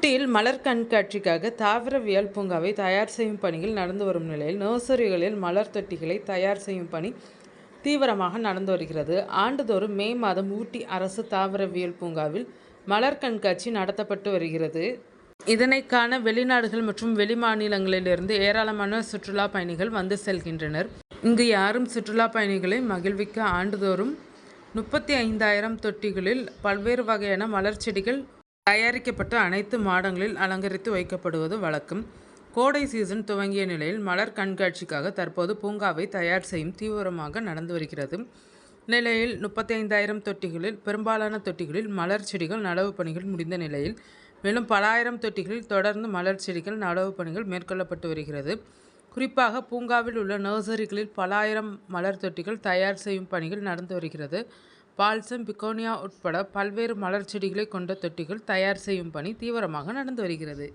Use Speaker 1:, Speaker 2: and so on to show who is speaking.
Speaker 1: ஊட்டியில் மலர் கண்காட்சிக்காக தாவரவியல் பூங்காவை தயார் செய்யும் பணிகள் நடந்து வரும் நிலையில் நர்சரிகளில் மலர் தொட்டிகளை தயார் செய்யும் பணி தீவிரமாக நடந்து வருகிறது. ஆண்டுதோறும் மே மாதம் ஊட்டி அரசு தாவரவியல் பூங்காவில் மலர் கண்காட்சி நடத்தப்பட்டு வருகிறது. இதனை காண வெளிநாடுகள் மற்றும் வெளிமாநிலங்களிலிருந்து ஏராளமான சுற்றுலா பயணிகள் வந்து செல்கின்றனர். இங்கு யாரும் சுற்றுலா பயணிகளை மகிழ்விக்க ஆண்டுதோறும் 35,000 தொட்டிகளில் பல்வேறு வகையான மலர் செடிகள் தயாரிக்கப்பட்டு அனைத்து மாடங்களில் அலங்கரித்து வைக்கப்படுவது வழக்கம். கோடை சீசன் துவங்கிய நிலையில் மலர் கண்காட்சிக்காக தற்போது பூங்காவை தயார் செய்யும் தீவிரமாக நடந்து வருகிறது. நிலையில் 35,000 தொட்டிகளில் பெரும்பாலான தொட்டிகளில் மலர் செடிகள் நடவு பணிகள் முடிந்த நிலையில் மேலும் பல ஆயிரம் தொட்டிகளில் தொடர்ந்து மலர் செடிகள் நடவு பணிகள் மேற்கொள்ளப்பட்டு வருகிறது. குறிப்பாக பூங்காவில் உள்ள நர்சரிகளில் பல ஆயிரம் மலர் தொட்டிகள் தயார் செய்யும் பணிகள் நடந்து வருகிறது. பால்சம், பிகோனியா உட்பட பல்வேறு மலர் செடிகளை கொண்ட தொட்டிகள் தயார் செய்யும் பணி தீவிரமாக நடந்து வருகிறது.